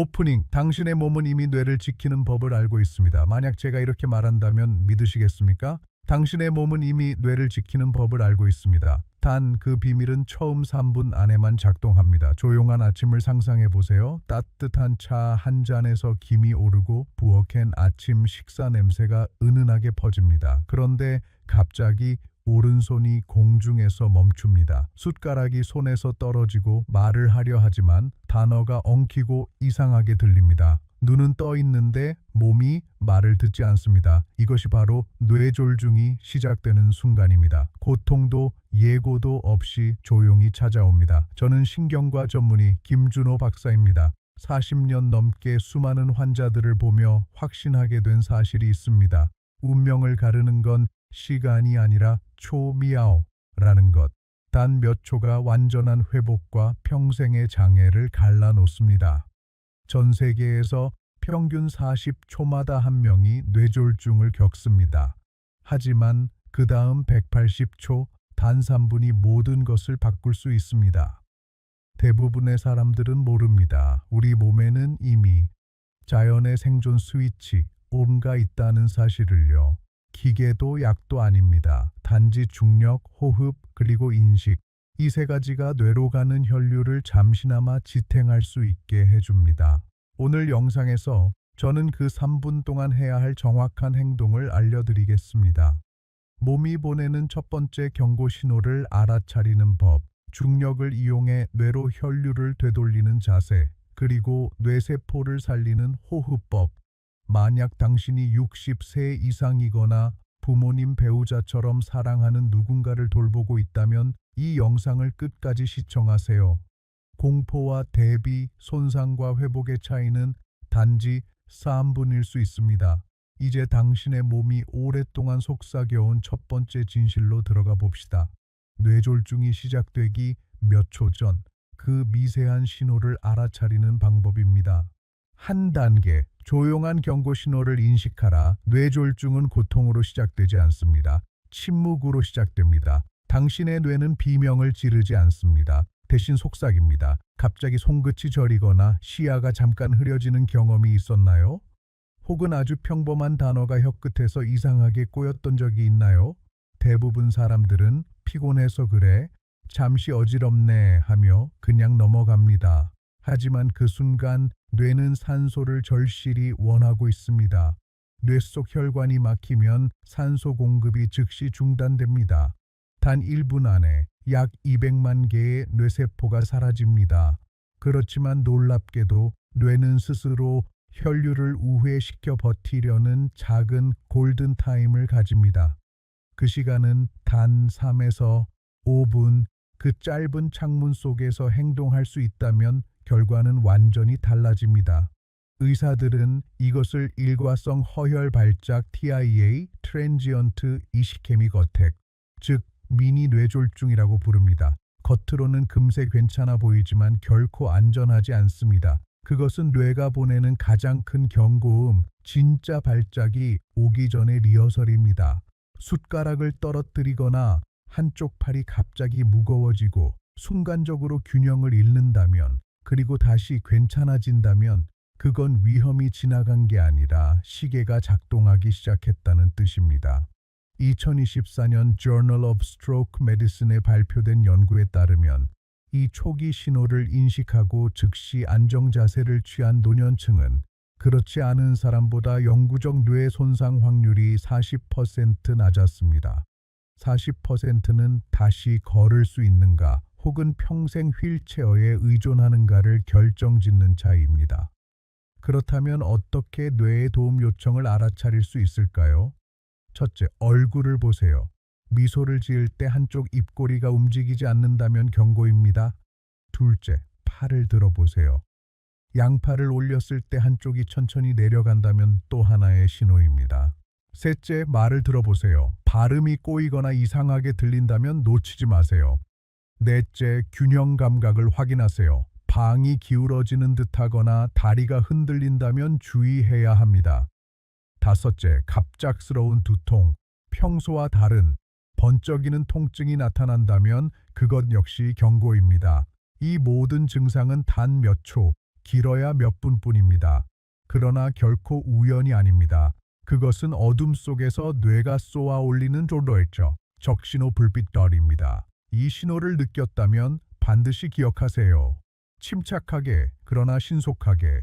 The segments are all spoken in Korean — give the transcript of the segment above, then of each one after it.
오프닝, 당신의 몸은 이미 뇌를 지키는 법을 알고 있습니다. 만약 제가 이렇게 말한다면 믿으시겠습니까? 당신의 몸은 이미 뇌를 지키는 법을 알고 있습니다. 단 그 비밀은 처음 3분 안에만 작동합니다. 조용한 아침을 상상해 보세요. 따뜻한 차 한 잔에서 김이 오르고 부엌엔 아침 식사 냄새가 은은하게 퍼집니다. 그런데 갑자기 오른손이 공중에서 멈춥니다. 숟가락이 손에서 떨어지고 말을 하려 하지만 단어가 엉키고 이상하게 들립니다. 눈은 떠 있는데 몸이 말을 듣지 않습니다. 이것이 바로 뇌졸중이 시작되는 순간입니다. 고통도 예고도 없이 조용히 찾아옵니다. 저는 신경과 전문의 김준호 박사입니다. 40년 넘게 수많은 환자들을 보며 확신하게 된 사실이 있습니다. 운명을 가르는 건 시간이 아니라 초미아오라는 것. 단 몇 초가 완전한 회복과 평생의 장애를 갈라놓습니다. 전 세계에서 평균 40초마다 한 명이 뇌졸중을 겪습니다. 하지만 그 다음 180초, 단 3분이 모든 것을 바꿀 수 있습니다. 대부분의 사람들은 모릅니다. 우리 몸에는 이미 자연의 생존 스위치 온가 있다는 사실을요. 기계도 약도 아닙니다. 단지 중력, 호흡, 그리고 인식. 이 세 가지가 뇌로 가는 혈류를 잠시나마 지탱할 수 있게 해줍니다. 오늘 영상에서 저는 그 3분 동안 해야 할 정확한 행동을 알려드리겠습니다. 몸이 보내는 첫 번째 경고 신호를 알아차리는 법, 중력을 이용해 뇌로 혈류를 되돌리는 자세, 그리고 뇌세포를 살리는 호흡법. 만약 당신이 60세 이상이거나 부모님 배우자처럼 사랑하는 누군가를 돌보고 있다면 이 영상을 끝까지 시청하세요. 공포와 대비, 손상과 회복의 차이는 단지 3분일 수 있습니다. 이제 당신의 몸이 오랫동안 속삭여온 첫 번째 진실로 들어가 봅시다. 뇌졸중이 시작되기 몇 초 전, 그 미세한 신호를 알아차리는 방법입니다. 한 단계, 조용한 경고 신호를 인식하라. 뇌졸중은 고통으로 시작되지 않습니다. 침묵으로 시작됩니다. 당신의 뇌는 비명을 지르지 않습니다. 대신 속삭입니다. 갑자기 손끝이 저리거나 시야가 잠깐 흐려지는 경험이 있었나요? 혹은 아주 평범한 단어가 혀끝에서 이상하게 꼬였던 적이 있나요? 대부분 사람들은 피곤해서 그래, 잠시 어지럽네 하며 그냥 넘어갑니다. 하지만 그 순간 뇌는 산소를 절실히 원하고 있습니다. 뇌 속 혈관이 막히면 산소 공급이 즉시 중단됩니다. 단 1분 안에 약 200만 개의 뇌세포가 사라집니다. 그렇지만 놀랍게도 뇌는 스스로 혈류를 우회시켜 버티려는 작은 골든타임을 가집니다. 그 시간은 단 3에서 5분, 그 짧은 창문 속에서 행동할 수 있다면 결과는 완전히 달라집니다. 의사들은 이것을 일과성 허혈 발작 TIA, 트랜지언트 이시케믹 어택, 즉 미니 뇌졸중이라고 부릅니다. 겉으로는 금세 괜찮아 보이지만 결코 안전하지 않습니다. 그것은 뇌가 보내는 가장 큰 경고음, 진짜 발작이 오기 전의 리허설입니다. 숟가락을 떨어뜨리거나 한쪽 팔이 갑자기 무거워지고 순간적으로 균형을 잃는다면, 그리고 다시 괜찮아진다면 그건 위험이 지나간 게 아니라 시계가 작동하기 시작했다는 뜻입니다. 2024년 Journal of Stroke Medicine에 발표된 연구에 따르면 이 초기 신호를 인식하고 즉시 안정 자세를 취한 노년층은 그렇지 않은 사람보다 영구적 뇌 손상 확률이 40% 낮았습니다. 40%는 다시 걸을 수 있는가 혹은 평생 휠체어에 의존하는가를 결정짓는 차이입니다. 그렇다면 어떻게 뇌의 도움 요청을 알아차릴 수 있을까요? 첫째, 얼굴을 보세요. 미소를 지을 때 한쪽 입꼬리가 움직이지 않는다면 경고입니다. 둘째, 팔을 들어보세요. 양팔을 올렸을 때 한쪽이 천천히 내려간다면 또 하나의 신호입니다. 셋째, 말을 들어보세요. 발음이 꼬이거나 이상하게 들린다면 놓치지 마세요. 넷째, 균형 감각을 확인하세요. 방이 기울어지는 듯하거나 다리가 흔들린다면 주의해야 합니다. 다섯째, 갑작스러운 두통, 평소와 다른 번쩍이는 통증이 나타난다면 그것 역시 경고입니다. 이 모든 증상은 단 몇 초, 길어야 몇 분뿐입니다. 그러나 결코 우연이 아닙니다. 그것은 어둠 속에서 뇌가 쏘아 올리는 조로였죠. 적신호 불빛떨입니다. 이 신호를 느꼈다면 반드시 기억하세요. 침착하게, 그러나 신속하게.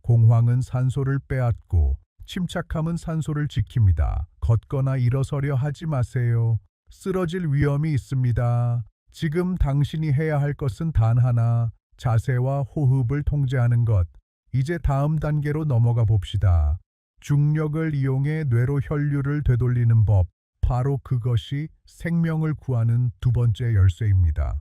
공황은 산소를 빼앗고 침착함은 산소를 지킵니다. 걷거나 일어서려 하지 마세요. 쓰러질 위험이 있습니다. 지금 당신이 해야 할 것은 단 하나, 자세와 호흡을 통제하는 것. 이제 다음 단계로 넘어가 봅시다. 중력을 이용해 뇌로 혈류를 되돌리는 법. 바로 그것이 생명을 구하는 두 번째 열쇠입니다.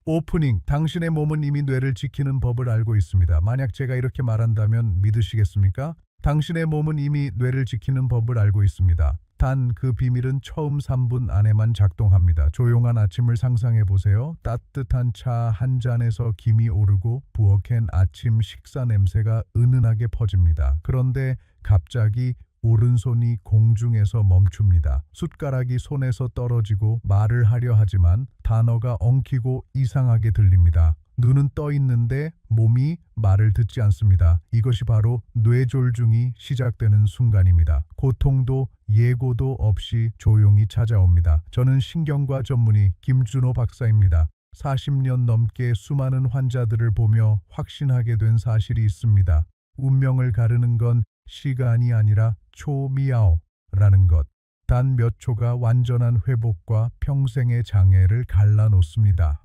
오프닝, 당신의 몸은 이미 뇌를 지키는 법을 알고 있습니다. 만약 제가 이렇게 말한다면 믿으시겠습니까? 당신의 몸은 이미 뇌를 지키는 법을 알고 있습니다. 단 그 비밀은 처음 3분 안에만 작동합니다. 조용한 아침을 상상해 보세요. 따뜻한 차 한 잔에서 김이 오르고 부엌엔 아침 식사 냄새가 은은하게 퍼집니다. 그런데 갑자기 오른손이 공중에서 멈춥니다. 숟가락이 손에서 떨어지고 말을 하려 하지만 단어가 엉키고 이상하게 들립니다. 눈은 떠 있는데 몸이 말을 듣지 않습니다. 이것이 바로 뇌졸중이 시작되는 순간입니다. 고통도 예고도 없이 조용히 찾아옵니다. 저는 신경과 전문의 김준호 박사입니다. 40년 넘게 수많은 환자들을 보며 확신하게 된 사실이 있습니다. 운명을 가르는 건 시간이 아니라 초미야오라는 것. 단 몇 초가 완전한 회복과 평생의 장애를 갈라놓습니다.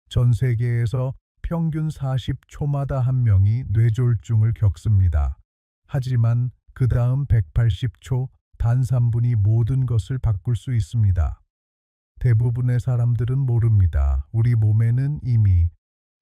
전 세계에서 평균 40초마다 한 명이 뇌졸중을 겪습니다. 하지만 그 다음 180초, 단 3분이 모든 것을 바꿀 수 있습니다. 대부분의 사람들은 모릅니다. 우리 몸에는 이미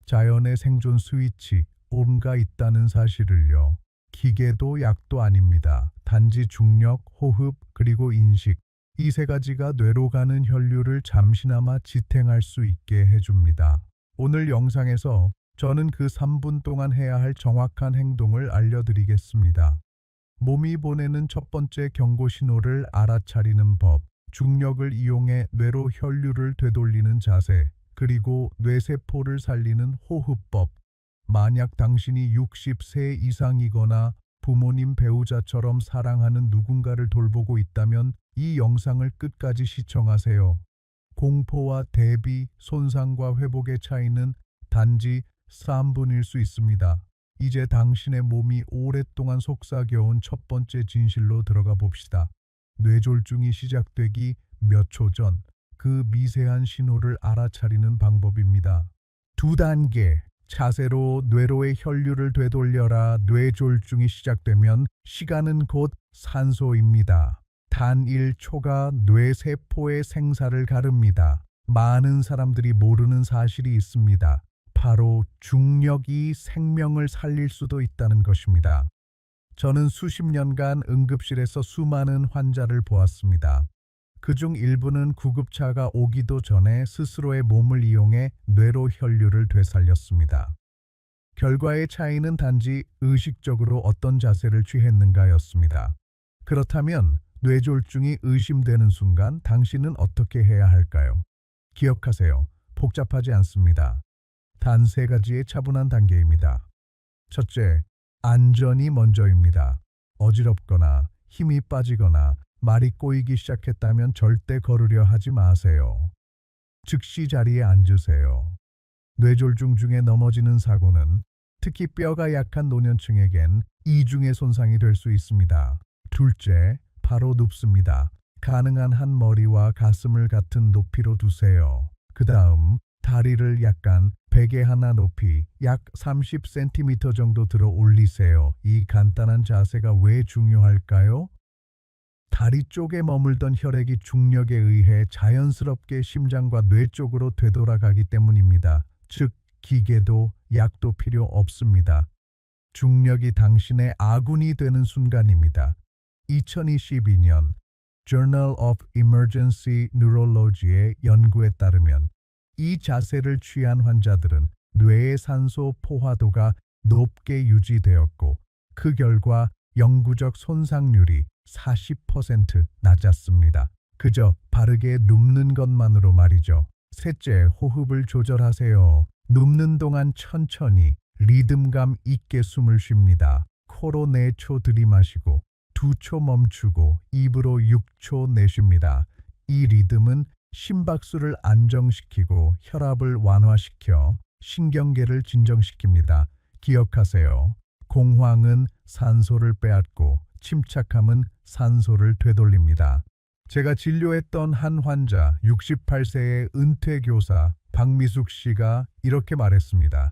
자연의 생존 스위치, 온가 있다는 사실을요. 기계도 약도 아닙니다. 단지 중력, 호흡, 그리고 인식. 이 세 가지가 뇌로 가는 혈류를 잠시나마 지탱할 수 있게 해줍니다. 오늘 영상에서 저는 그 3분 동안 해야 할 정확한 행동을 알려드리겠습니다. 몸이 보내는 첫 번째 경고 신호를 알아차리는 법, 중력을 이용해 뇌로 혈류를 되돌리는 자세, 그리고 뇌세포를 살리는 호흡법. 만약 당신이 60세 이상이거나 부모님 배우자처럼 사랑하는 누군가를 돌보고 있다면 이 영상을 끝까지 시청하세요. 공포와 대비, 손상과 회복의 차이는 단지 3분일 수 있습니다. 이제 당신의 몸이 오랫동안 속삭여온 첫 번째 진실로 들어가 봅시다. 뇌졸중이 시작되기 몇 초 전, 그 미세한 신호를 알아차리는 방법입니다. 2단계. 자세로 뇌로의 혈류를 되돌려라. 뇌졸중이 시작되면 시간은 곧 산소입니다. 단 1초가 뇌세포의 생사를 가릅니다. 많은 사람들이 모르는 사실이 있습니다. 바로 중력이 생명을 살릴 수도 있다는 것입니다. 저는 수십 년간 응급실에서 수많은 환자를 보았습니다. 그중 일부는 구급차가 오기도 전에 스스로의 몸을 이용해 뇌로 혈류를 되살렸습니다. 결과의 차이는 단지 의식적으로 어떤 자세를 취했는가였습니다. 그렇다면 뇌졸중이 의심되는 순간 당신은 어떻게 해야 할까요? 기억하세요. 복잡하지 않습니다. 단 3가지의 차분한 단계입니다. 첫째, 안전이 먼저입니다. 어지럽거나 힘이 빠지거나 말이 꼬이기 시작했다면 절대 걸으려 하지 마세요. 즉시 자리에 앉으세요. 뇌졸중 중에 넘어지는 사고는 특히 뼈가 약한 노년층에겐 이중의 손상이 될 수 있습니다. 둘째, 바로 눕습니다. 가능한 한 머리와 가슴을 같은 높이로 두세요. 그 다음 다리를 약간 베개 하나 높이 약 30cm 정도 들어 올리세요. 이 간단한 자세가 왜 중요할까요? 다리 쪽에 머물던 혈액이 중력에 의해 자연스럽게 심장과 뇌 쪽으로 되돌아가기 때문입니다. 즉, 기계도 약도 필요 없습니다. 중력이 당신의 아군이 되는 순간입니다. 2022년 Journal of Emergency Neurology의 연구에 따르면 이 자세를 취한 환자들은 뇌의 산소 포화도가 높게 유지되었고 그 결과 영구적 손상률이 40% 낮았습니다. 그저 바르게 눕는 것만으로 말이죠. 셋째, 호흡을 조절하세요. 눕는 동안 천천히 리듬감 있게 숨을 쉽니다. 코로 4초 들이마시고 2초 멈추고 입으로 6초 내쉽니다. 이 리듬은 심박수를 안정시키고 혈압을 완화시켜 신경계를 진정시킵니다. 기억하세요. 공황은 산소를 빼앗고 침착함은 산소를 되돌립니다. 제가 진료했던 한 환자 68세의 은퇴 교사 박미숙 씨가 이렇게 말했습니다.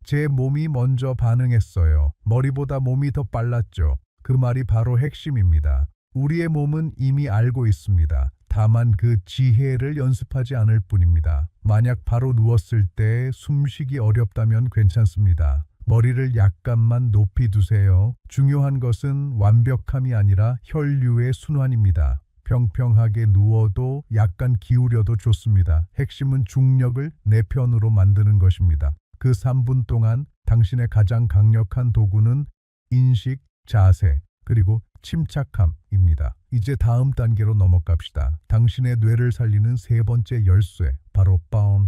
제 몸이 먼저 반응했어요. 머리보다 몸이 더 빨랐죠. 그 말이 바로 핵심입니다. 우리의 몸은 이미 알고 있습니다. 다만 그 지혜를 연습하지 않을 뿐입니다. 만약 바로 누웠을 때 숨쉬기 어렵다면 괜찮습니다. 머리를 약간만 높이 두세요. 중요한 것은 완벽함이 아니라 혈류의 순환입니다. 평평하게 누워도 약간 기울여도 좋습니다. 핵심은 중력을 내 편으로 만드는 것입니다. 그 3분 동안 당신의 가장 강력한 도구는 인식, 자세, 그리고 침착함입니다. 이제 다음 단계로 넘어갑시다. 당신의 뇌를 살리는 세 번째 열쇠, 바로 바운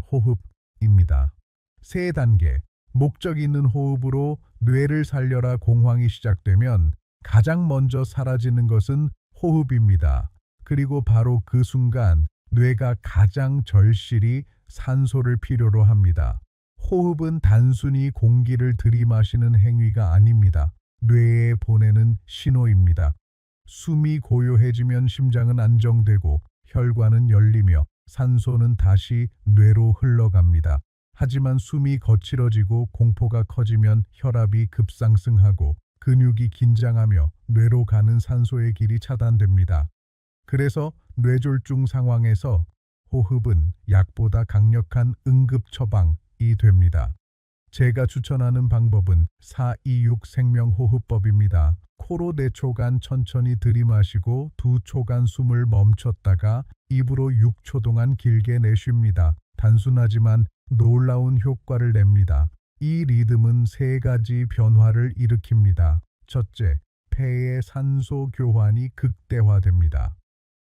호흡입니다. 세 단계, 목적 있는 호흡으로 뇌를 살려라 공황이 시작되면 가장 먼저 사라지는 것은 호흡입니다. 그리고 바로 그 순간 뇌가 가장 절실히 산소를 필요로 합니다. 호흡은 단순히 공기를 들이마시는 행위가 아닙니다. 뇌에 보내는 신호입니다. 숨이 고요해지면 심장은 안정되고 혈관은 열리며 산소는 다시 뇌로 흘러갑니다. 하지만 숨이 거칠어지고 공포가 커지면 혈압이 급상승하고 근육이 긴장하며 뇌로 가는 산소의 길이 차단됩니다. 그래서 뇌졸중 상황에서 호흡은 약보다 강력한 응급 처방이 됩니다. 제가 추천하는 방법은 426 생명호흡법입니다. 코로 4초간 천천히 들이마시고 2초간 숨을 멈췄다가 입으로 6초 동안 길게 내쉽니다. 단순하지만 놀라운 효과를 냅니다. 이 리듬은 세 가지 변화를 일으킵니다. 첫째, 폐의 산소 교환이 극대화됩니다.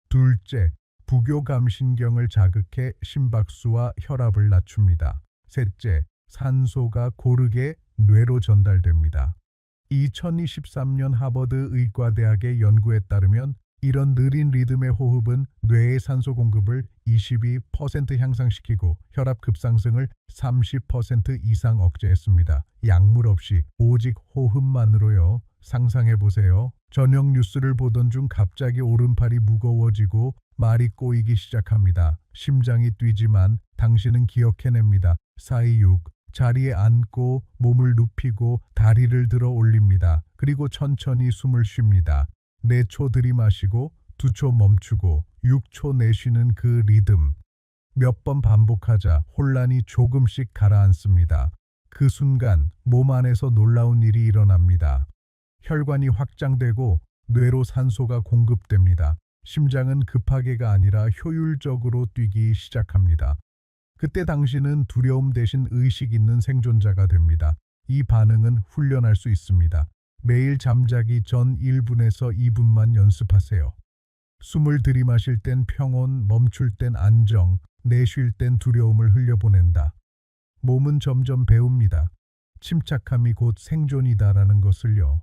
둘째, 부교감신경을 자극해 심박수와 혈압을 낮춥니다. 셋째, 산소가 고르게 뇌로 전달됩니다. 2023년 하버드 의과대학의 연구에 따르면 이런 느린 리듬의 호흡은 뇌의 산소 공급을 22% 향상시키고 혈압 급상승을 30% 이상 억제했습니다. 약물 없이 오직 호흡만으로요. 상상해보세요. 저녁 뉴스를 보던 중 갑자기 오른팔이 무거워지고 말이 꼬이기 시작합니다. 심장이 뛰지만 당신은 기억해냅니다. 426 자리에 앉고 몸을 눕히고 다리를 들어 올립니다. 그리고 천천히 숨을 쉽니다. 4초 들이마시고 2초 멈추고 6초 내쉬는 그 리듬. 몇 번 반복하자 혼란이 조금씩 가라앉습니다. 그 순간 몸 안에서 놀라운 일이 일어납니다. 혈관이 확장되고 뇌로 산소가 공급됩니다. 심장은 급하게가 아니라 효율적으로 뛰기 시작합니다. 그때 당신은 두려움 대신 의식 있는 생존자가 됩니다. 이 반응은 훈련할 수 있습니다. 매일 잠자기 전 1분에서 2분만 연습하세요. 숨을 들이마실 땐 평온, 멈출 땐 안정, 내쉴 땐 두려움을 흘려보낸다. 몸은 점점 배웁니다. 침착함이 곧 생존이다라는 것을요.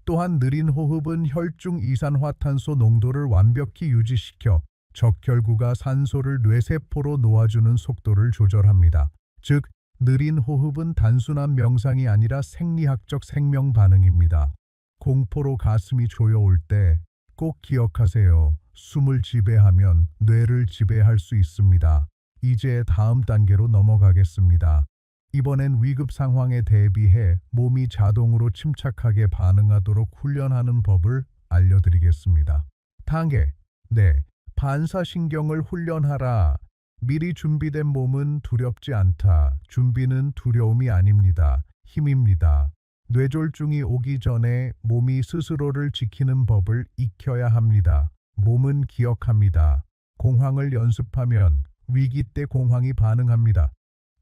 또한 느린 호흡은 혈중 이산화탄소 농도를 완벽히 유지시켜 적혈구가 산소를 뇌세포로 놓아주는 속도를 조절합니다. 즉, 느린 호흡은 단순한 명상이 아니라 생리학적 생명 반응입니다. 공포로 가슴이 조여올 때 꼭 기억하세요. 숨을 지배하면 뇌를 지배할 수 있습니다. 이제 다음 단계로 넘어가겠습니다. 이번엔 위급 상황에 대비해 몸이 자동으로 침착하게 반응하도록 훈련하는 법을 알려드리겠습니다. 단계 네, 반사신경을 훈련하라. 미리 준비된 몸은 두렵지 않다. 준비는 두려움이 아닙니다. 힘입니다. 뇌졸중이 오기 전에 몸이 스스로를 지키는 법을 익혀야 합니다. 몸은 기억합니다. 공황을 연습하면 위기 때 공황이 반응합니다.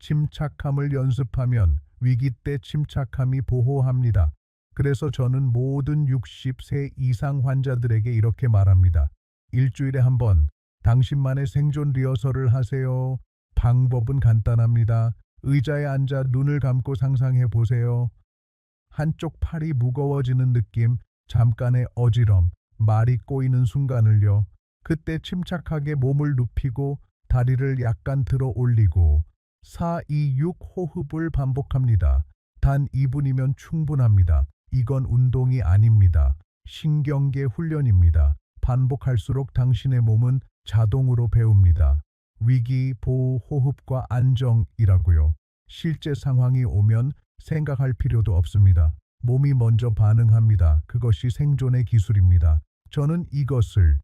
침착함을 연습하면 위기 때 침착함이 보호합니다. 그래서 저는 모든 60세 이상 환자들에게 이렇게 말합니다. 일주일에 한 번 당신만의 생존 리허설을 하세요. 방법은 간단합니다. 의자에 앉아 눈을 감고 상상해 보세요. 한쪽 팔이 무거워지는 느낌, 잠깐의 어지럼, 말이 꼬이는 순간을요. 그때 침착하게 몸을 눕히고 다리를 약간 들어 올리고 4, 2, 6 호흡을 반복합니다. 단 2분이면 충분합니다. 이건 운동이 아닙니다. 신경계 훈련입니다. 반복할수록 당신의 몸은 자동으로 배웁니다. 위기, 보호, 호흡과 안정이라고요. 실제 상황이 오면 생각할 필요도 없습니다. 몸이 먼저 반응합니다. 그것이 생존의 기술입니다. 저는 이것을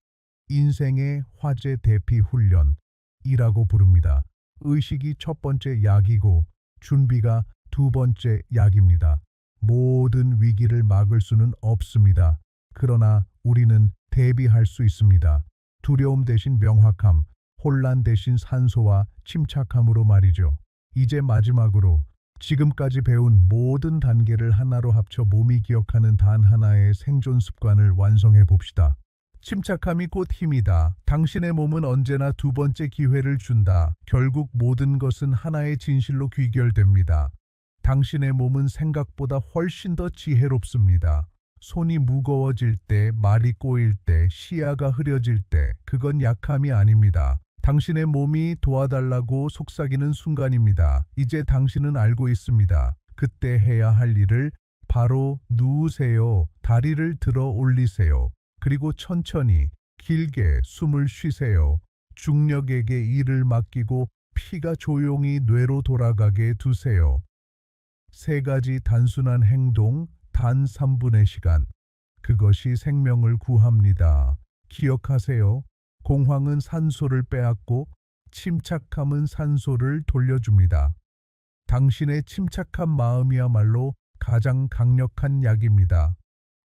인생의 화재 대피 훈련이라고 부릅니다. 의식이 첫 번째 약이고 준비가 두 번째 약입니다. 모든 위기를 막을 수는 없습니다. 그러나 우리는 대비할 수 있습니다. 두려움 대신 명확함, 혼란 대신 산소와 침착함으로 말이죠. 이제 마지막으로 지금까지 배운 모든 단계를 하나로 합쳐 몸이 기억하는 단 하나의 생존 습관을 완성해 봅시다. 침착함이 곧 힘이다. 당신의 몸은 언제나 두 번째 기회를 준다. 결국 모든 것은 하나의 진실로 귀결됩니다. 당신의 몸은 생각보다 훨씬 더 지혜롭습니다. 손이 무거워질 때, 말이 꼬일 때, 시야가 흐려질 때, 그건 약함이 아닙니다. 당신의 몸이 도와달라고 속삭이는 순간입니다. 이제 당신은 알고 있습니다. 그때 해야 할 일을 바로 누우세요. 다리를 들어 올리세요. 그리고 천천히 길게 숨을 쉬세요. 중력에게 일을 맡기고 피가 조용히 뇌로 돌아가게 두세요. 세 가지 단순한 행동, 단 3분의 시간. 그것이 생명을 구합니다. 기억하세요. 공황은 산소를 빼앗고 침착함은 산소를 돌려줍니다. 당신의 침착한 마음이야말로 가장 강력한 약입니다.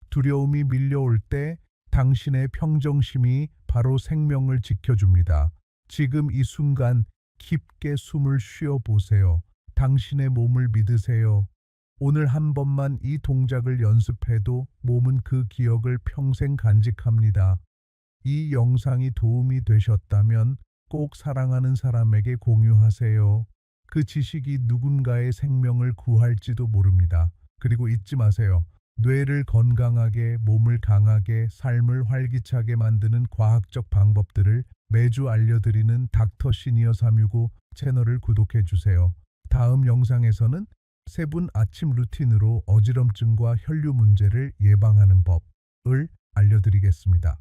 두려움이 밀려올 때 당신의 평정심이 바로 생명을 지켜줍니다. 지금 이 순간 깊게 숨을 쉬어 보세요. 당신의 몸을 믿으세요. 오늘 한 번만 이 동작을 연습해도 몸은 그 기억을 평생 간직합니다. 이 영상이 도움이 되셨다면 꼭 사랑하는 사람에게 공유하세요. 그 지식이 누군가의 생명을 구할지도 모릅니다. 그리고 잊지 마세요. 뇌를 건강하게, 몸을 강하게, 삶을 활기차게 만드는 과학적 방법들을 매주 알려드리는 닥터 시니어 365 채널을 구독해 주세요. 다음 영상에서는 3분 아침 루틴으로 어지럼증과 혈류 문제를 예방하는 법을 알려드리겠습니다.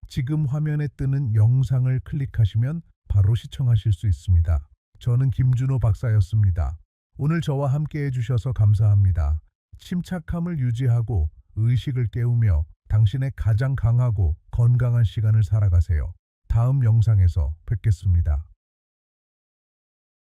지금 화면에 뜨는 영상을 클릭하시면 바로 시청하실 수 있습니다. 저는 김준호 박사였습니다. 오늘 저와 함께 해주셔서 감사합니다. 침착함을 유지하고 의식을 깨우며 당신의 가장 강하고 건강한 시간을 살아가세요. 다음 영상에서 뵙겠습니다.